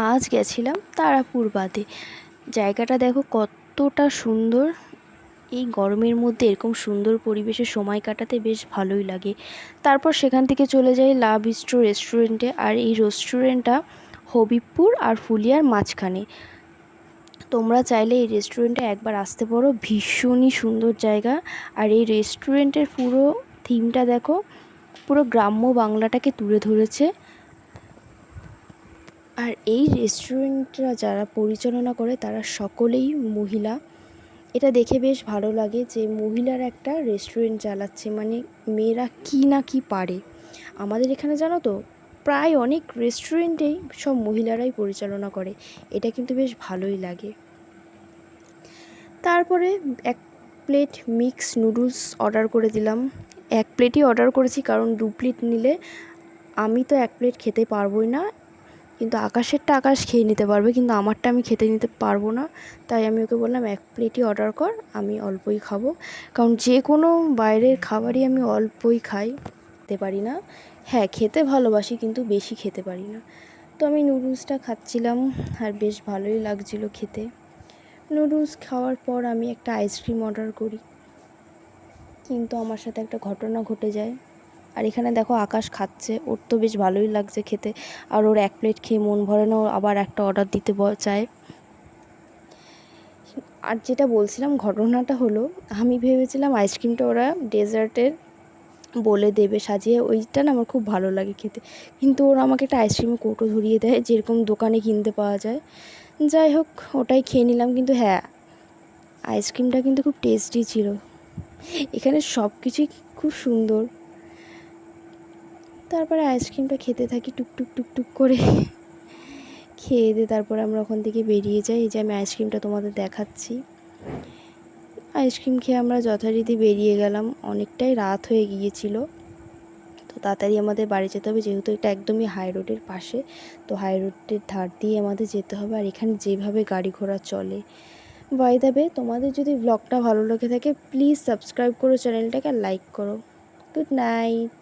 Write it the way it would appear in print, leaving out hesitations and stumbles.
আজ গেছিলাম তারাপুর বাঁধে। জায়গাটা দেখো কতটা সুন্দর। এই গরমের মধ্যে এরকম সুন্দর পরিবেশে সময় কাটাতে বেশ ভালোই লাগে। তারপর সেখান থেকে চলে যাই লা বিস্ট্রো রেস্টুরেন্টে। আর এই রেস্টুরেন্টটা হবিবপুর আর ফুলিয়ার মাঝখানে। তোমরা চাইলে এই রেস্টুরেন্টে একবার আসতে পারো, ভীষণই সুন্দর জায়গা। আর এই রেস্টুরেন্টের পুরো থিমটা দেখো, পুরো গ্রাম্য বাংলাটাকে তুলে ধরেছে। আর এই রেস্টুরেন্টটা যারা পরিচালনা করে তারা সকলেই মহিলা। এটা দেখে বেশ ভালো লাগে যে মহিলারা একটা রেস্টুরেন্ট চালাচ্ছে, মানে মেয়েরা কী না কী পারে। আমাদের এখানে জানো তো, প্রায় অনেক রেস্টুরেন্টেই সব মহিলারাই পরিচালনা করে। এটা কিন্তু বেশ ভালোই লাগে। তারপরে এক প্লেট মিক্স নুডলস অর্ডার করে দিলাম। এক প্লেটই অর্ডার করেছি, কারণ 2 প্লেট নিলে আমি তো 1 প্লেট খেতে পারবোই না, কিন্তু আকাশেরটা আকাশ খেয়ে নিতে পারবে, কিন্তু আমারটা আমি খেতে নিতে পারবো না। তাই আমি ওকে বললাম 1 প্লেটই অর্ডার কর, আমি অল্পই খাবো। কারণ যে কোনো বাইরের খাবারই আমি অল্পই খাই, খেতে পারি না। হ্যাঁ, খেতে ভালোবাসি কিন্তু বেশি খেতে পারি না। তো আমি নুডলসটা খাচ্ছিলাম আর বেশ ভালোই লাগছিল খেতে। নুডলস খাওয়ার পর আমি একটা আইসক্রিম অর্ডার করি, কিন্তু আমার সাথে একটা ঘটনা ঘটে যায়। আর এখানে দেখো আকাশ খাচ্ছে, ওর তো বেশ ভালোই লাগছে খেতে। আর ওর 1 প্লেট খেয়ে মন ভরে না, ও আবার একটা অর্ডার দিতে চায়। আর যেটা বলছিলাম, ঘটনাটা হলো, আমি ভেবেছিলাম আইসক্রিমটা ওরা ডেজার্টের বলে দেবে সাজিয়ে, ওইটা না আমার খুব ভালো লাগে খেতে। কিন্তু ওরা আমাকে একটা আইসক্রিমের কৌটো ধরিয়ে দেয়, যেরকম দোকানে কিনতে পাওয়া যায়। যাই হোক, ওটাই খেয়ে নিলাম। কিন্তু হ্যাঁ, আইসক্রিমটা কিন্তু খুব টেস্টি ছিল। এখানে সব কিছুই খুব সুন্দর। তারপরে আইসক্রিমটা খেতে থাকি টুকটুক টুকটুক করে। খেয়ে দিয়ে তারপরে আমরা ওখান থেকে বেরিয়ে যাই। এই যে আমি আইসক্রিমটা তোমাদের দেখাচ্ছি। আইসক্রিম খেয়ে আমরা যথারীতি বেরিয়ে গেলাম। অনেকটাই রাত হয়ে গিয়েছিল, তো তাড়াতাড়ি আমাদের বাড়ি যেতে হবে, যেহেতু এটা একদমই হাই রোডের পাশে। তো হাই রোডের ধার দিয়ে আমাদের যেতে হবে। আর এখানে যেভাবে গাড়ি ঘোড়া চলে, বাই দ্য ওয়ে, তোমাদের যদি ব্লগটা ভালো লেগে থাকে প্লিজ সাবস্ক্রাইব করো চ্যানেলটাকে, আর লাইক করো। Good night.